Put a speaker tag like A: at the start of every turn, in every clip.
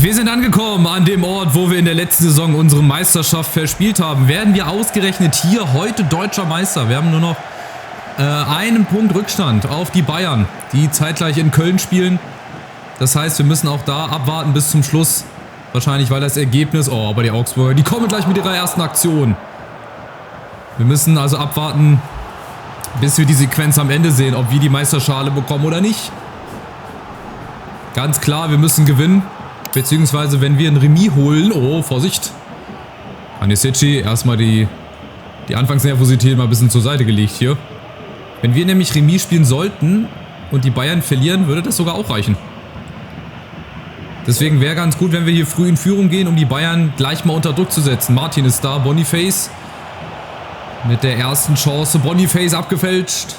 A: Wir sind angekommen an dem Ort, wo wir in der letzten Saison unsere Meisterschaft verspielt haben. Werden wir ausgerechnet hier heute deutscher Meister. Wir haben nur noch einen Punkt Rückstand auf die Bayern, die zeitgleich in Köln spielen. Das heißt, wir müssen auch da abwarten bis zum Schluss. Wahrscheinlich, weil das Ergebnis... Oh, aber die Augsburger, die kommen gleich mit ihrer ersten Aktion. Wir müssen also abwarten, bis wir die Sequenz am Ende sehen, ob wir die Meisterschale bekommen oder nicht. Ganz klar, wir müssen gewinnen. Beziehungsweise, wenn wir ein Remis holen... Oh, Vorsicht. Anisici, erstmal die Anfangsnervosität mal ein bisschen zur Seite gelegt hier. Wenn wir nämlich Remis spielen sollten und die Bayern verlieren, würde das sogar auch reichen. Deswegen wäre ganz gut, wenn wir hier früh in Führung gehen, um die Bayern gleich mal unter Druck zu setzen. Martin ist da, Boniface mit der ersten Chance. Boniface abgefälscht.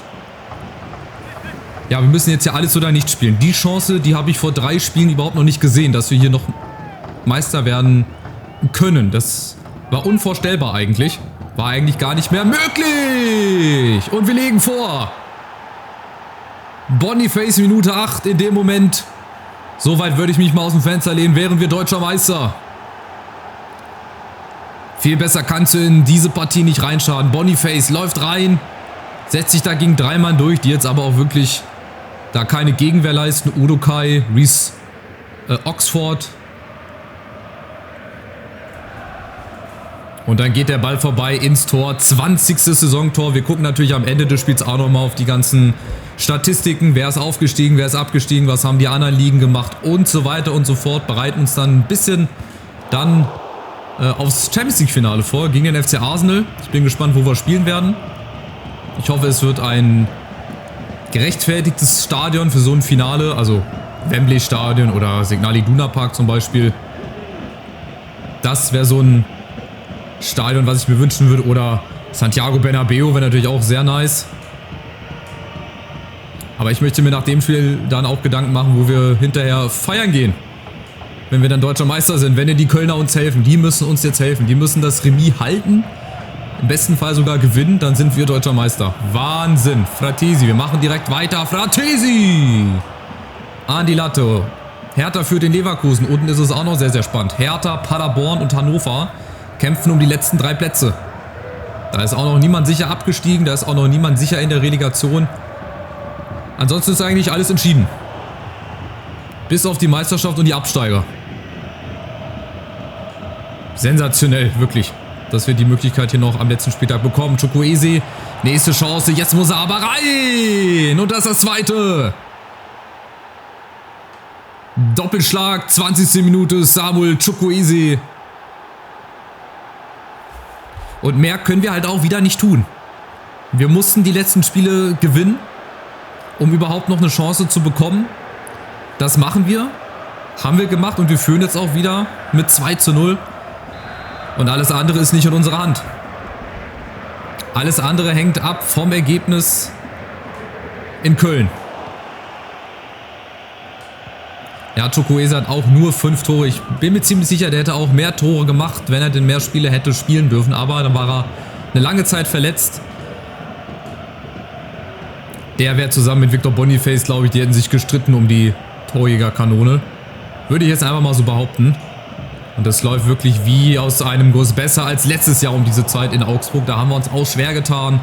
A: Ja, wir müssen jetzt ja alles oder nicht spielen. Die Chance, die habe ich vor 3 Spielen überhaupt noch nicht gesehen, dass wir hier noch Meister werden können. Das war unvorstellbar eigentlich. War eigentlich gar nicht mehr möglich. Und wir legen vor. Boniface, Minute 8 in dem Moment. So weit würde ich mich mal aus dem Fenster lehnen, wären wir deutscher Meister. Viel besser kannst du in diese Partie nicht reinschaden. Boniface läuft rein, setzt sich dagegen 3 Mann durch, die jetzt aber auch wirklich da keine Gegenwehr leisten. Udokai, Reece, Oxford. Und dann geht der Ball vorbei ins Tor. 20. Saisontor. Wir gucken natürlich am Ende des Spiels auch nochmal auf die ganzen Statistiken. Wer ist aufgestiegen, wer ist abgestiegen, was haben die anderen Ligen gemacht und so weiter und so fort. Bereiten uns dann ein bisschen dann aufs Champions League Finale vor gegen den FC Arsenal. Ich bin gespannt, wo wir spielen werden. Ich hoffe, es wird ein gerechtfertigtes Stadion für so ein Finale. Also Wembley Stadion oder Signal Iduna Park zum Beispiel. Das wäre so ein Stadion, was ich mir wünschen würde. Oder Santiago Bernabéu wäre natürlich auch sehr nice. Aber ich möchte mir nach dem Spiel dann auch Gedanken machen, wo wir hinterher feiern gehen. Wenn wir dann deutscher Meister sind, wenn die Kölner uns helfen. Die müssen uns jetzt helfen. Die müssen das Remis halten. Im besten Fall sogar gewinnen. Dann sind wir deutscher Meister. Wahnsinn. Fratesi. Wir machen direkt weiter. Fratesi. An die Latte. Hertha führt den Leverkusen. Unten ist es auch noch sehr, sehr spannend. Hertha, Paderborn und Hannover kämpfen um die letzten 3 Plätze. Da ist auch noch niemand sicher abgestiegen. Da ist auch noch niemand sicher in der Relegation. Ansonsten ist eigentlich alles entschieden. Bis auf die Meisterschaft und die Absteiger. Sensationell, wirklich. Dass wir die Möglichkeit hier noch am letzten Spieltag bekommen. Chukwueze, nächste Chance. Jetzt muss er aber rein. Und das ist das zweite. Doppelschlag, 20. Minute. Samuel Chukwueze. Und mehr können wir halt auch wieder nicht tun. Wir mussten die letzten Spiele gewinnen, um überhaupt noch eine Chance zu bekommen. Das machen wir. Haben wir gemacht und wir führen jetzt auch wieder mit 2:0. Und alles andere ist nicht in unserer Hand. Alles andere hängt ab vom Ergebnis in Köln. Ja, Chukwueze hat auch nur 5 Tore. Ich bin mir ziemlich sicher, der hätte auch mehr Tore gemacht, wenn er denn mehr Spiele hätte spielen dürfen. Aber dann war er eine lange Zeit verletzt. Der wäre zusammen mit Victor Boniface, glaube ich, die hätten sich gestritten um die Torjägerkanone. Würde ich jetzt einfach mal so behaupten. Und das läuft wirklich wie aus einem Guss. Besser als letztes Jahr um diese Zeit in Augsburg. Da haben wir uns auch schwer getan.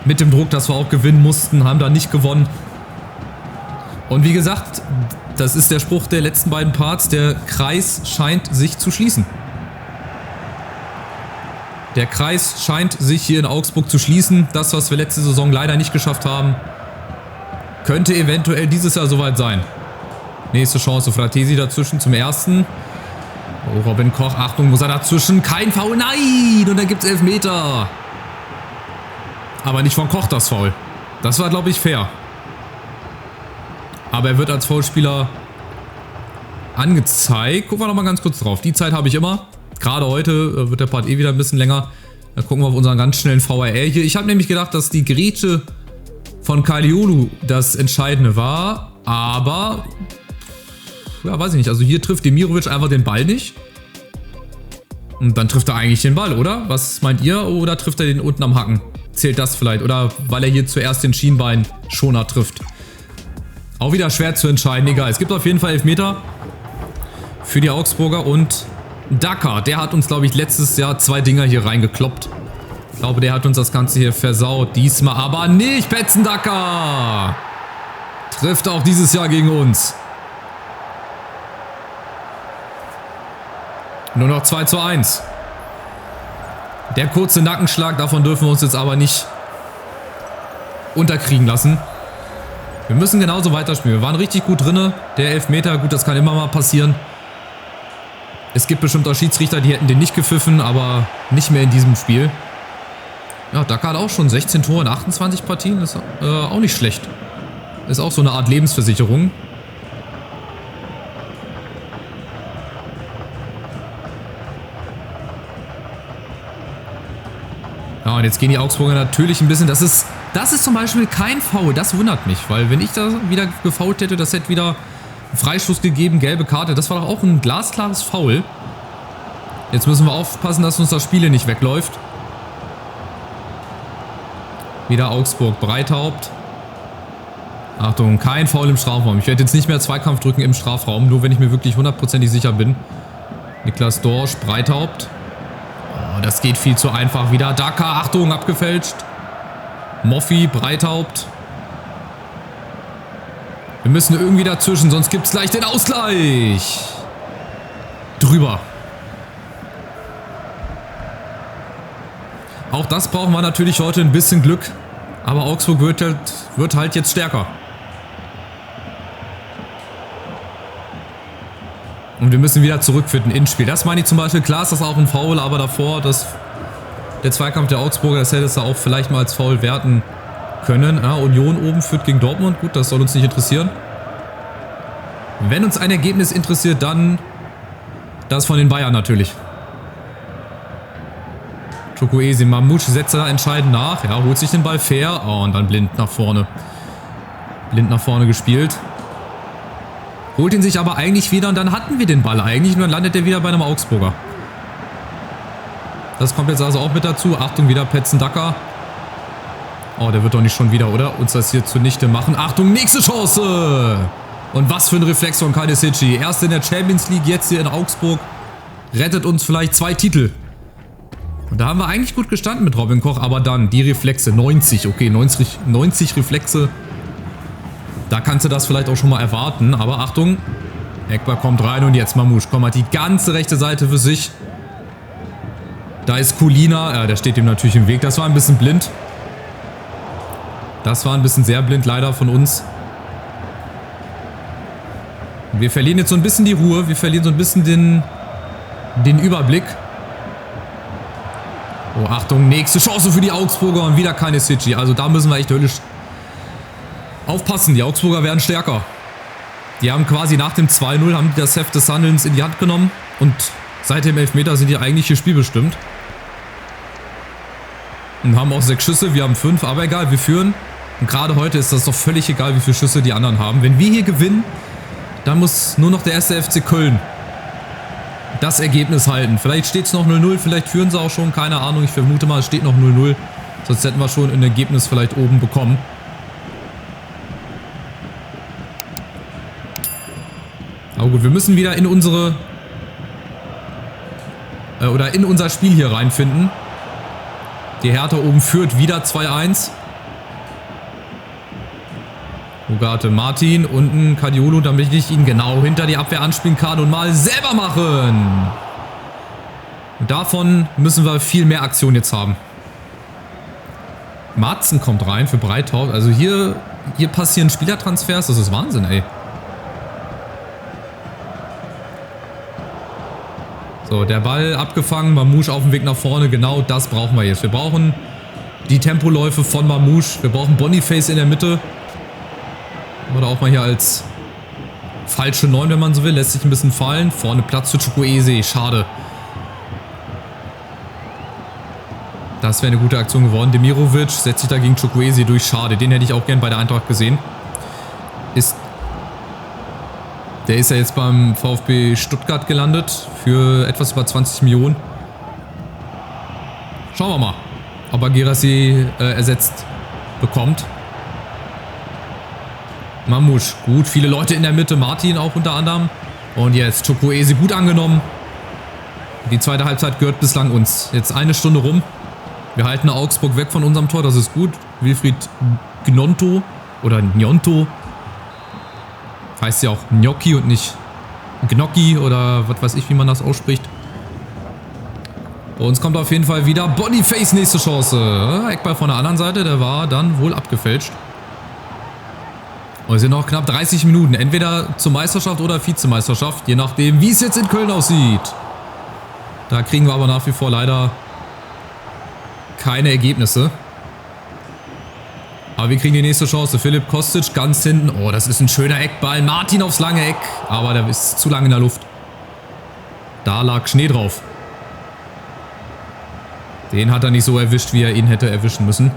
A: Mit dem Druck, dass wir auch gewinnen mussten. Haben da nicht gewonnen. Und wie gesagt, das ist der Spruch der letzten beiden Parts. Der Kreis scheint sich zu schließen. Der Kreis scheint sich hier in Augsburg zu schließen. Das, was wir letzte Saison leider nicht geschafft haben, könnte eventuell dieses Jahr soweit sein. Nächste Chance, Fratesi dazwischen zum ersten. Oh, Robin Koch, Achtung, muss er dazwischen. Kein Foul, nein! Und dann gibt es Elfmeter. Aber nicht von Koch das Foul. Das war, glaube ich, fair. Aber er wird als Foulspieler angezeigt. Gucken wir noch mal ganz kurz drauf. Die Zeit habe ich immer. Gerade heute wird der Part wieder ein bisschen länger. Dann gucken wir auf unseren ganz schnellen VAR hier. Ich habe nämlich gedacht, dass die Grätsche von Kalioulu das Entscheidende war. Aber... ja, weiß ich nicht. Also hier trifft Demirovic einfach den Ball nicht. Und dann trifft er eigentlich den Ball, oder? Was meint ihr? Oder trifft er den unten am Hacken? Zählt das vielleicht? Oder weil er hier zuerst den Schienbein-Schoner trifft? Auch wieder schwer zu entscheiden. Egal, es gibt auf jeden Fall Elfmeter für die Augsburger und Daka. Der hat uns, glaube ich, letztes Jahr 2 Dinger hier reingekloppt. Ich glaube, der hat uns das Ganze hier versaut. Diesmal aber nicht. Petzen Daka trifft auch dieses Jahr gegen uns. Nur noch 2:1. Der kurze Nackenschlag, davon dürfen wir uns jetzt aber nicht unterkriegen lassen. Wir müssen genauso weiterspielen. Wir waren richtig gut drinne. Der Elfmeter, gut, das kann immer mal passieren. Es gibt bestimmt auch Schiedsrichter, die hätten den nicht gepfiffen, aber nicht mehr in diesem Spiel. Ja, Daka hat auch schon 16 Tore in 28 Partien. Ist auch nicht schlecht. Ist auch so eine Art Lebensversicherung. Ja, und jetzt gehen die Augsburger natürlich ein bisschen. Das ist zum Beispiel kein Foul. Das wundert mich, weil wenn ich da wieder gefoult hätte, das hätte wieder einen Freistoß gegeben, gelbe Karte. Das war doch auch ein glasklares Foul. Jetzt müssen wir aufpassen, dass uns das Spiel nicht wegläuft. Wieder Augsburg, Breithaupt. Achtung, kein Foul im Strafraum. Ich werde jetzt nicht mehr Zweikampf drücken im Strafraum, nur wenn ich mir wirklich hundertprozentig sicher bin. Niklas Dorsch, Breithaupt. Oh, das geht viel zu einfach. Wieder Daka, Achtung, abgefälscht. Moffi, Breithaupt. Wir müssen irgendwie dazwischen, sonst gibt es gleich den Ausgleich. Drüber. Auch das brauchen wir natürlich heute ein bisschen Glück. Aber Augsburg wird halt jetzt stärker. Und wir müssen wieder zurückfinden ins Spiel. Das meine ich zum Beispiel. Klar ist das auch ein Foul, aber davor, der Zweikampf der Augsburger, das hätte es da auch vielleicht mal als Foul werten können. Ja, Union oben führt gegen Dortmund. Gut, das soll uns nicht interessieren. Wenn uns ein Ergebnis interessiert, dann das von den Bayern natürlich. Chukwueze, Mamouche setzt da entscheidend nach. Ja, holt sich den Ball fair. Oh, und dann blind nach vorne. Blind nach vorne gespielt. Holt ihn sich aber eigentlich wieder und dann hatten wir den Ball eigentlich und dann landet er wieder bei einem Augsburger. Das kommt jetzt also auch mit dazu. Achtung, wieder Petzen Daka. Oh, der wird doch nicht schon wieder, oder? Uns das hier zunichte machen. Achtung, nächste Chance! Und was für ein Reflex von Kalisic. Erst in der Champions League, jetzt hier in Augsburg. Rettet uns vielleicht 2 Titel. Und da haben wir eigentlich gut gestanden mit Robin Koch, aber dann die Reflexe. 90, okay, 90 Reflexe. Da kannst du das vielleicht auch schon mal erwarten. Aber Achtung, Ekber kommt rein und jetzt Mamouche. Komm, hat die ganze rechte Seite für sich. Da ist Kulina. Ja, der steht ihm natürlich im Weg. Das war ein bisschen blind. Das war ein bisschen sehr blind leider von uns. Wir verlieren jetzt so ein bisschen die Ruhe. Wir verlieren so ein bisschen den Überblick. Oh, Achtung, nächste Chance für die Augsburger und wieder keine Kalisic. Also da müssen wir echt höllisch aufpassen. Die Augsburger werden stärker. Die haben quasi nach dem 2:0 haben die das Heft des Handelns in die Hand genommen. Und seit dem Elfmeter sind die eigentlich hier spielbestimmt. Und haben auch 6 Schüsse, wir haben 5. Aber egal, wir führen. Und gerade heute ist das doch völlig egal, wie viele Schüsse die anderen haben. Wenn wir hier gewinnen, dann muss nur noch der 1. FC Köln das Ergebnis halten. Vielleicht steht es noch 0:0, vielleicht führen sie auch schon, keine Ahnung. Ich vermute mal, es steht noch 0:0. Sonst hätten wir schon ein Ergebnis vielleicht oben bekommen. Aber gut, wir müssen wieder in unsere in unser Spiel hier reinfinden. Die Hertha oben führt wieder 2:1. Ugarte Martin, unten Kadiolo, damit ich ihn genau hinter die Abwehr anspielen kann und mal selber machen. Und davon müssen wir viel mehr Aktion jetzt haben. Marzen kommt rein für Breithaupt. Also hier passieren Spielertransfers, das ist Wahnsinn, ey. So, der Ball abgefangen, Mamouche auf dem Weg nach vorne, genau das brauchen wir jetzt. Wir brauchen die Tempoläufe von Mamouche, wir brauchen Boniface in der Mitte. Oder auch mal hier als falsche 9, wenn man so will. Lässt sich ein bisschen fallen. Vorne Platz für Chukwueze. Schade. Das wäre eine gute Aktion geworden. Demirovic setzt sich da gegen Chukwueze durch. Schade. Den hätte ich auch gern bei der Eintracht gesehen. Der ist ja jetzt beim VfB Stuttgart gelandet. Für etwas über 20 Millionen. Schauen wir mal, ob er Guirassy ersetzt bekommt. Mamouche, gut, viele Leute in der Mitte, Martin auch unter anderem. Und jetzt Chukwueze gut angenommen. Die zweite Halbzeit gehört bislang uns. Jetzt eine Stunde rum. Wir halten Augsburg weg von unserem Tor, das ist gut. Wilfried Gnonto oder Gnonto. Heißt ja auch Gnocchi und nicht Gnocchi oder was weiß ich, wie man das ausspricht. Bei uns kommt auf jeden Fall wieder Boniface, nächste Chance. Eckball von der anderen Seite, der war dann wohl abgefälscht. Und es sind noch knapp 30 Minuten. Entweder zur Meisterschaft oder Vizemeisterschaft. Je nachdem, wie es jetzt in Köln aussieht. Da kriegen wir aber nach wie vor leider keine Ergebnisse. Aber wir kriegen die nächste Chance. Philipp Kostic ganz hinten. Oh, das ist ein schöner Eckball. Martin aufs lange Eck. Aber der ist zu lange in der Luft. Da lag Schnee drauf. Den hat er nicht so erwischt, wie er ihn hätte erwischen müssen.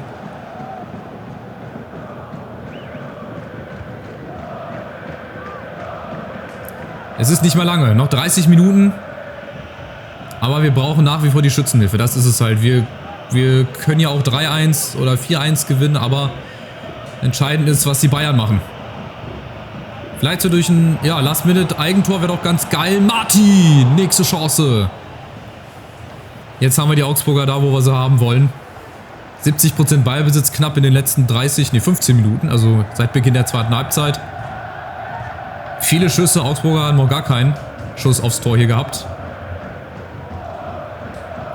A: Es ist nicht mehr lange. Noch 30 Minuten. Aber wir brauchen nach wie vor die Schützenhilfe. Das ist es halt. Wir können ja auch 3-1 oder 4-1 gewinnen, aber entscheidend ist, was die Bayern machen. Vielleicht so durch ein Last-Minute-Eigentor wäre doch ganz geil. Martin, nächste Chance. Jetzt haben wir die Augsburger da, wo wir sie haben wollen. 70% Ballbesitz knapp in den letzten 15 Minuten, also seit Beginn der zweiten Halbzeit. Viele Schüsse, Augsburger haben noch gar keinen Schuss aufs Tor hier gehabt.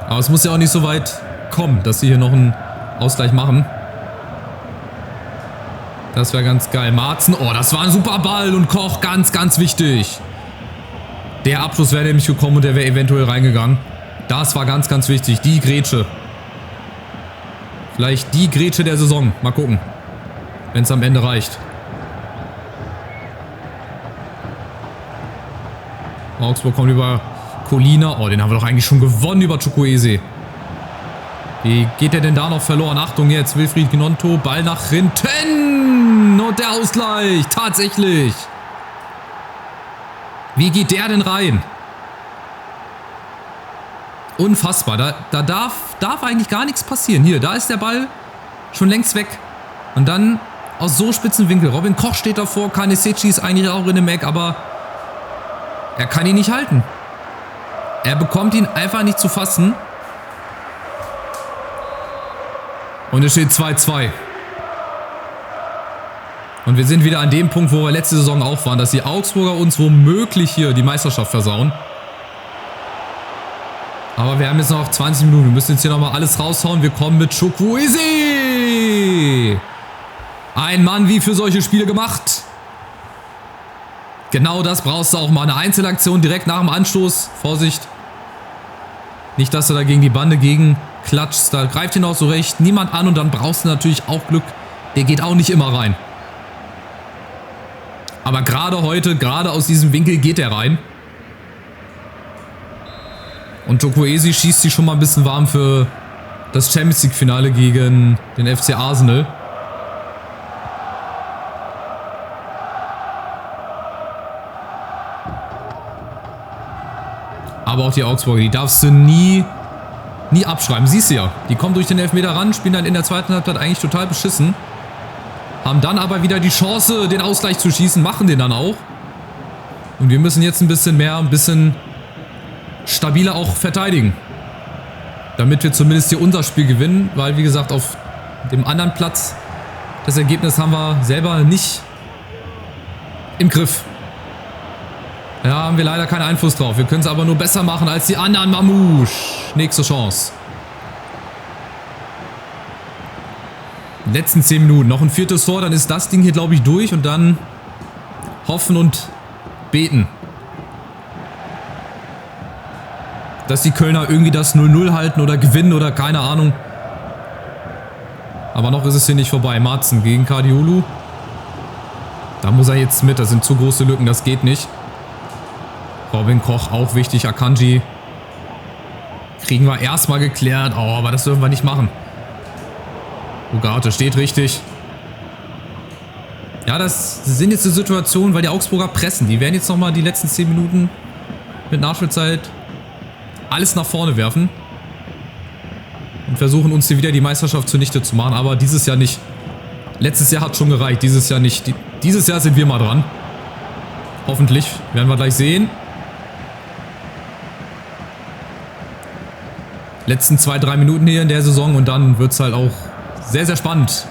A: Aber es muss ja auch nicht so weit kommen, dass sie hier noch einen Ausgleich machen. Das wäre ganz geil. Marzen, oh, das war ein super Ball und Koch, ganz, ganz wichtig. Der Abschluss wäre nämlich gekommen und der wäre eventuell reingegangen. Das war ganz, ganz wichtig. Die Grätsche. Vielleicht die Grätsche der Saison. Mal gucken. Wenn es am Ende reicht. Augsburg kommt über Colina. Oh, den haben wir doch eigentlich schon gewonnen über Chukwueze. Wie geht der denn da noch verloren? Achtung jetzt. Wilfried Gnonto. Ball nach hinten. Und der Ausgleich. Tatsächlich. Wie geht der denn rein? Unfassbar. Da darf eigentlich gar nichts passieren. Hier, da ist der Ball schon längst weg. Und dann aus so spitzen Winkel. Robin Koch steht davor. Kanisici ist eigentlich auch in dem Eck, aber er kann ihn nicht halten. Er bekommt ihn einfach nicht zu fassen. Und es steht 2-2. Und wir sind wieder an dem Punkt, wo wir letzte Saison auch waren, dass die Augsburger uns womöglich hier die Meisterschaft versauen. Aber wir haben jetzt noch 20 Minuten. Wir müssen jetzt hier nochmal alles raushauen. Wir kommen mit Chukwueze. Ein Mann wie für solche Spiele gemacht. Genau das brauchst du auch mal. Eine Einzelaktion direkt nach dem Anstoß. Vorsicht. Nicht, dass du da gegen die Bande klatschst. Da greift ihn auch so recht niemand an. Und dann brauchst du natürlich auch Glück. Der geht auch nicht immer rein. Aber gerade heute, gerade aus diesem Winkel geht er rein. Und Chukwueze schießt sich schon mal ein bisschen warm für das Champions League Finale gegen den FC Arsenal. Aber auch die Augsburger, die darfst du nie abschreiben. Siehst du ja, die kommen durch den Elfmeter ran, spielen dann in der zweiten Halbzeit eigentlich total beschissen. Haben dann aber wieder die Chance, den Ausgleich zu schießen, machen den dann auch. Und wir müssen jetzt ein bisschen stabiler auch verteidigen. Damit wir zumindest hier unser Spiel gewinnen, weil wie gesagt auf dem anderen Platz das Ergebnis haben wir selber nicht im Griff. Da haben wir leider keinen Einfluss drauf. Wir können es aber nur besser machen als die anderen. Mamouche. Nächste Chance. Letzten 10 Minuten. Noch ein viertes Tor, dann ist das Ding hier glaube ich durch und dann hoffen und beten. Dass die Kölner irgendwie das 0-0 halten oder gewinnen oder keine Ahnung. Aber noch ist es hier nicht vorbei. Marzen gegen Kadiolu. Da muss er jetzt mit. Das sind zu große Lücken. Das geht nicht. Robin Koch auch wichtig. Akanji. Kriegen wir erstmal geklärt. Oh, aber das dürfen wir nicht machen. Ugarte steht richtig. Ja, das sind jetzt die Situationen, weil die Augsburger pressen. Die werden jetzt nochmal die letzten 10 Minuten mit Nachspielzeit alles nach vorne werfen und versuchen uns hier wieder die Meisterschaft zunichte zu machen, aber dieses Jahr nicht. Letztes Jahr hat schon gereicht, dieses Jahr nicht. Dieses Jahr sind wir mal dran. Hoffentlich. Werden wir gleich sehen. Letzten 2-3 Minuten hier in der Saison und dann wird es halt auch sehr, sehr spannend.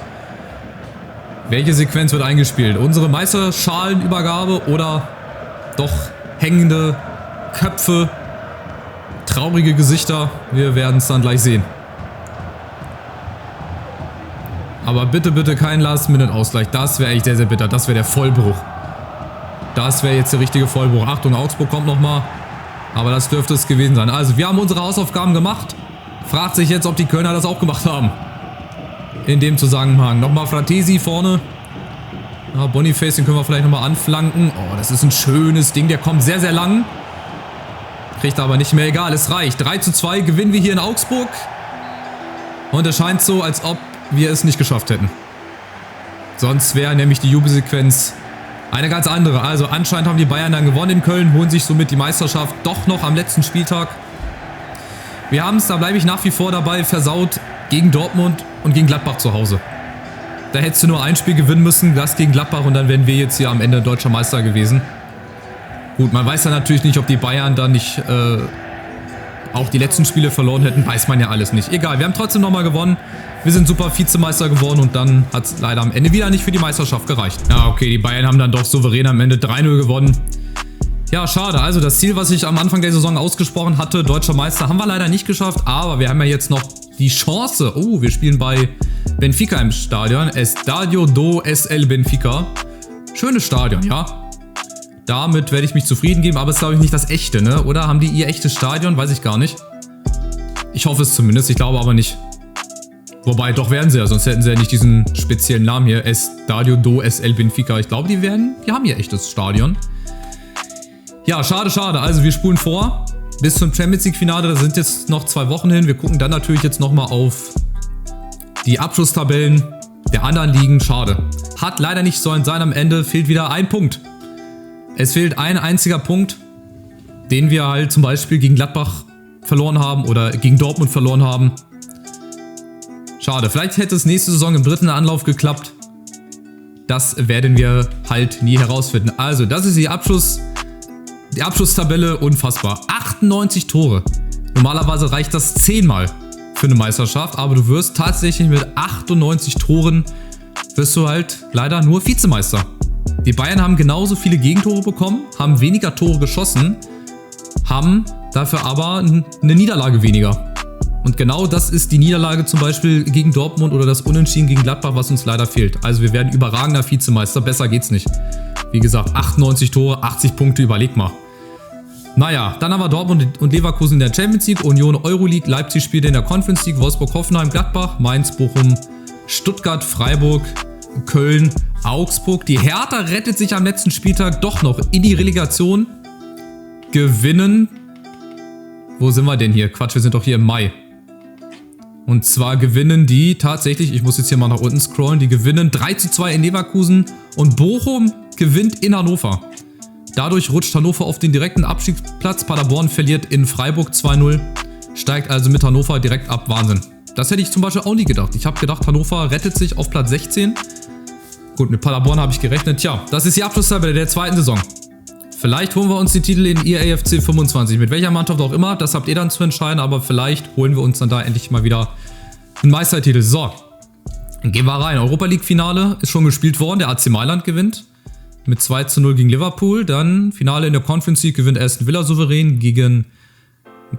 A: Welche Sequenz wird eingespielt? Unsere Meisterschalenübergabe oder doch hängende Köpfe, traurige Gesichter? Wir werden es dann gleich sehen. Aber bitte, bitte kein Last-Minute-Ausgleich. Das wäre echt sehr, sehr bitter. Das wäre der Vollbruch. Das wäre jetzt der richtige Vollbruch. Achtung, Augsburg kommt nochmal. Aber das dürfte es gewesen sein. Also, wir haben unsere Hausaufgaben gemacht. Fragt sich jetzt, ob die Kölner das auch gemacht haben. In dem Zusammenhang. Nochmal Fratesi vorne. Ja, Boniface, den können wir vielleicht nochmal anflanken. Oh, das ist ein schönes Ding. Der kommt sehr, sehr lang. Kriegt aber nicht mehr. Egal, es reicht. 3:2 gewinnen wir hier in Augsburg. Und es scheint so, als ob wir es nicht geschafft hätten. Sonst wäre nämlich die Jubelsequenz eine ganz andere. Also anscheinend haben die Bayern dann gewonnen in Köln, holen sich somit die Meisterschaft doch noch am letzten Spieltag. Wir haben es, da bleibe ich nach wie vor dabei, versaut gegen Dortmund und gegen Gladbach zu Hause. Da hättest du nur ein Spiel gewinnen müssen, das gegen Gladbach, und dann wären wir jetzt hier am Ende deutscher Meister gewesen. Gut, man weiß ja natürlich nicht, ob die Bayern dann nicht auch die letzten Spiele verloren hätten, weiß man ja alles nicht. Egal, wir haben trotzdem nochmal gewonnen. Wir sind super Vizemeister geworden und dann hat es leider am Ende wieder nicht für die Meisterschaft gereicht. Ja, okay, die Bayern haben dann doch souverän am Ende 3:0 gewonnen. Ja, schade. Also das Ziel, was ich am Anfang der Saison ausgesprochen hatte, deutscher Meister, haben wir leider nicht geschafft. Aber wir haben ja jetzt noch die Chance. Oh, wir spielen bei Benfica im Stadion. Estadio do SL Benfica. Schönes Stadion, ja. Damit werde ich mich zufrieden geben, aber es ist, glaube ich, nicht das echte, ne? Oder haben die ihr echtes Stadion? Weiß ich gar nicht. Ich hoffe es zumindest, ich glaube aber nicht. Wobei, doch werden sie ja, sonst hätten sie ja nicht diesen speziellen Namen hier. Estadio do SL Benfica. Ich glaube, die haben ihr echtes Stadion. Ja, schade, schade. Also wir spulen vor bis zum Champions League Finale. Da sind jetzt noch 2 Wochen hin. Wir gucken dann natürlich jetzt nochmal auf die Abschlusstabellen der anderen Ligen. Schade. Hat leider nicht sollen sein. Am Ende fehlt wieder ein Punkt. Es fehlt ein einziger Punkt, den wir halt zum Beispiel gegen Gladbach verloren haben oder gegen Dortmund verloren haben. Schade, vielleicht hätte es nächste Saison im 3. Anlauf geklappt. Das werden wir halt nie herausfinden. Also, das ist die Abschlusstabelle, unfassbar. 98 Tore. Normalerweise reicht das 10-mal für eine Meisterschaft, aber du wirst tatsächlich mit 98 Toren, wirst du halt leider nur Vizemeister. Die Bayern haben genauso viele Gegentore bekommen, haben weniger Tore geschossen, haben dafür aber eine Niederlage weniger. Und genau das ist die Niederlage zum Beispiel gegen Dortmund oder das Unentschieden gegen Gladbach, was uns leider fehlt. Also wir werden überragender Vizemeister, besser geht's nicht. Wie gesagt, 98 Tore, 80 Punkte, überleg mal. Naja, dann haben wir Dortmund und Leverkusen in der Champions League, Union Euroleague, Leipzig spielt in der Conference League, Wolfsburg, Hoffenheim, Gladbach, Mainz, Bochum, Stuttgart, Freiburg, Köln, Augsburg. Die Hertha rettet sich am letzten Spieltag doch noch in die Relegation. Gewinnen. Wo sind wir denn hier? Quatsch, wir sind doch hier im Mai. Und zwar gewinnen die tatsächlich, ich muss jetzt hier mal nach unten scrollen, die gewinnen 3:2 in Leverkusen und Bochum gewinnt in Hannover. Dadurch rutscht Hannover auf den direkten Abstiegsplatz. Paderborn verliert in Freiburg 2:0, steigt also mit Hannover direkt ab. Wahnsinn. Das hätte ich zum Beispiel auch nie gedacht. Ich habe gedacht, Hannover rettet sich auf Platz 16. Gut, mit Paderborn habe ich gerechnet. Tja, das ist die Abschlusstabelle der 2. Saison. Vielleicht holen wir uns die Titel in EAFC 25. Mit welcher Mannschaft auch immer, das habt ihr dann zu entscheiden. Aber vielleicht holen wir uns dann da endlich mal wieder einen Meistertitel. So, dann gehen wir rein. Europa League Finale ist schon gespielt worden. Der AC Mailand gewinnt mit 2:0 gegen Liverpool. Dann Finale in der Conference League gewinnt Aston Villa souverän gegen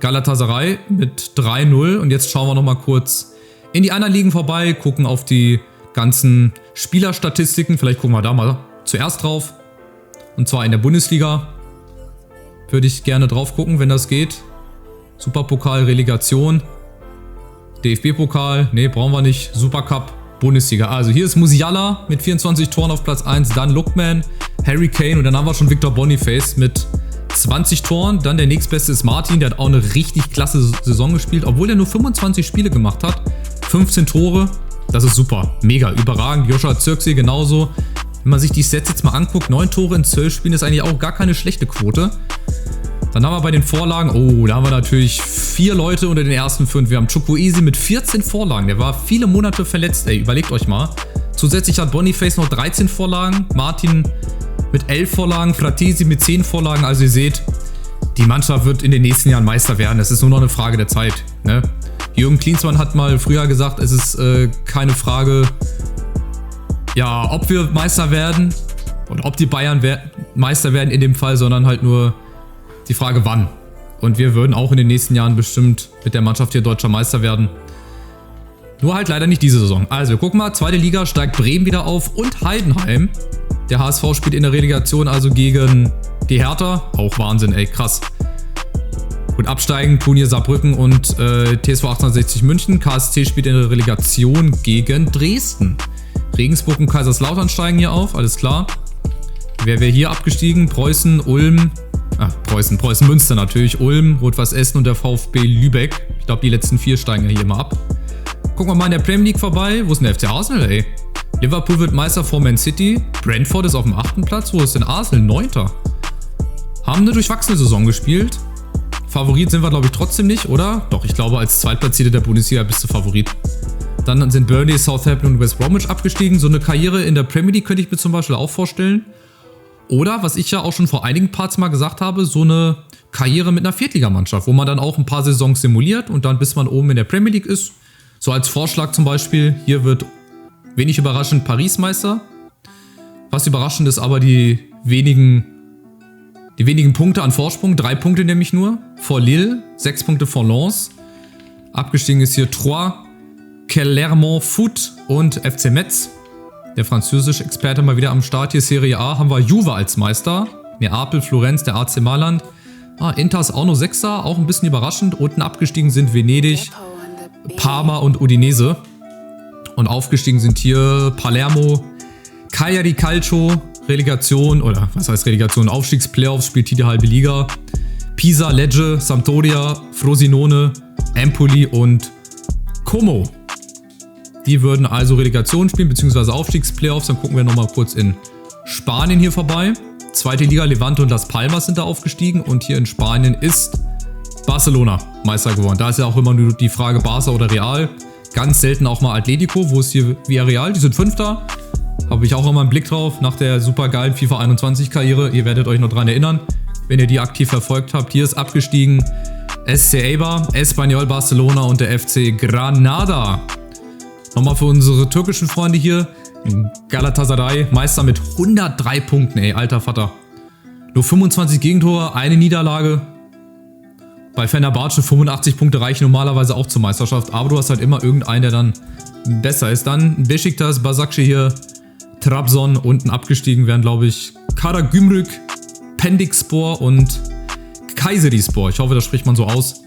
A: Galatasaray mit 3:0. Und jetzt schauen wir nochmal kurz in die anderen Ligen vorbei, gucken auf die ganzen Spielerstatistiken. Vielleicht gucken wir da mal zuerst drauf. Und zwar in der Bundesliga würde ich gerne drauf gucken, wenn das geht. Superpokal, Relegation, DFB-Pokal, nee, brauchen wir nicht. Supercup, Bundesliga. Also hier ist Musiala mit 24 Toren auf Platz 1, dann Lookman, Harry Kane und dann haben wir schon Victor Boniface mit 20 Toren. Dann der nächstbeste ist Martin, der hat auch eine richtig klasse Saison gespielt, obwohl er nur 25 Spiele gemacht hat. 15 Tore, das ist super, mega, überragend. Joshua Zirkzee genauso. Wenn man sich die Sets jetzt mal anguckt, 9 Tore in 12 Spielen ist eigentlich auch gar keine schlechte Quote. Dann haben wir bei den Vorlagen, oh, da haben wir natürlich 4 Leute unter den ersten 5. Wir haben Chukwueze mit 14 Vorlagen, der war viele Monate verletzt, ey, überlegt euch mal. Zusätzlich hat Boniface noch 13 Vorlagen, Martin mit 11 Vorlagen, Fratesi mit 10 Vorlagen. Also ihr seht, die Mannschaft wird in den nächsten Jahren Meister werden. Es ist nur noch eine Frage der Zeit. Ne? Jürgen Klinsmann hat mal früher gesagt, es ist keine Frage, ja, ob wir Meister werden oder ob die Bayern Meister werden in dem Fall, sondern halt nur die Frage, wann. Und wir würden auch in den nächsten Jahren bestimmt mit der Mannschaft hier deutscher Meister werden. Nur halt leider nicht diese Saison. Also wir gucken mal, zweite Liga steigt Bremen wieder auf und Heidenheim. Der HSV spielt in der Relegation also gegen die Hertha. Auch Wahnsinn, ey, krass. Gut, absteigen tun hier Saarbrücken und TSV 1860 München. KSC spielt in der Relegation gegen Dresden. Regensburg und Kaiserslautern steigen hier auf, alles klar. Wer wäre hier abgestiegen? Preußen, Ulm. Preußen Münster natürlich. Ulm, Rot-Weiß Essen und der VfB Lübeck. Ich glaube, die letzten 4 steigen ja hier immer ab. Gucken wir mal in der Premier League vorbei. Wo ist denn der FC Arsenal, ey? Liverpool wird Meister vor Man City. Brentford ist auf dem 8. Platz. Wo ist denn Arsenal? 9. Haben eine durchwachsene Saison gespielt. Favorit sind wir, glaube ich, trotzdem nicht, oder? Doch, ich glaube, als Zweitplatzierter der Bundesliga bist du Favorit. Dann sind Burnley, Southampton und West Bromwich abgestiegen. So eine Karriere in der Premier League könnte ich mir zum Beispiel auch vorstellen. Oder, was ich ja auch schon vor einigen Parts mal gesagt habe, so eine Karriere mit einer Viertligamannschaft, wo man dann auch ein paar Saisons simuliert und dann bis man oben in der Premier League ist. So als Vorschlag zum Beispiel, hier wird wenig überraschend Paris Meister. Was überraschend ist aber die wenigen Punkte an Vorsprung, 3 Punkte nämlich nur, vor Lille, 6 Punkte vor Lens. Abgestiegen ist hier Troyes, Clermont Foot und FC Metz. Der französische Experte mal wieder am Start hier. Serie A haben wir Juve als Meister. Neapel, Florenz, der AC Mailand. Inter ist auch nur 6. Auch ein bisschen überraschend. Unten abgestiegen sind Venedig, Parma und Udinese. Und aufgestiegen sind hier Palermo, Cagliari Calcio, Relegation, oder was heißt Relegation? Aufstiegsplayoffs, spielt die halbe Liga. Pisa, Lecce, Sampdoria, Frosinone, Empoli und Como. Die würden also Relegation spielen, beziehungsweise Aufstiegsplayoffs. Dann gucken wir nochmal kurz in Spanien hier vorbei. Zweite Liga, Levante und Las Palmas sind da aufgestiegen. Und hier in Spanien ist Barcelona Meister geworden. Da ist ja auch immer nur die Frage Barca oder Real. Ganz selten auch mal Atletico. Wo ist hier Villarreal? Die sind 5. Habe ich auch immer einen Blick drauf nach der super geilen FIFA 21 Karriere. Ihr werdet euch noch dran erinnern, wenn ihr die aktiv verfolgt habt. Hier ist abgestiegen SC Eibar, Espanyol Barcelona und der FC Granada. Nochmal für unsere türkischen Freunde hier. Galatasaray, Meister mit 103 Punkten, ey, alter Vater. Nur 25 Gegentore, eine Niederlage. Bei Fenerbahce 85 Punkte reichen normalerweise auch zur Meisterschaft. Aber du hast halt immer irgendeinen, der dann besser ist. Dann Beşiktaş, Başakşehir hier, Trabzon. Unten abgestiegen werden, glaube ich, Karagümrük, Pendikspor und Kayserispor. Ich hoffe, das spricht man so aus.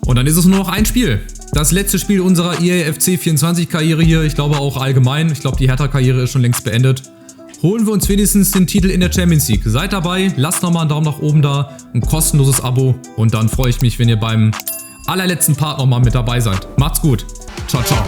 A: Und dann ist es nur noch ein Spiel. Das letzte Spiel unserer EAFC 24 Karriere hier. Ich glaube auch allgemein. Ich glaube, die Hertha-Karriere ist schon längst beendet. Holen wir uns wenigstens den Titel in der Champions League. Seid dabei, lasst nochmal einen Daumen nach oben da, ein kostenloses Abo. Und dann freue ich mich, wenn ihr beim allerletzten Part nochmal mit dabei seid. Macht's gut. Ciao, ciao.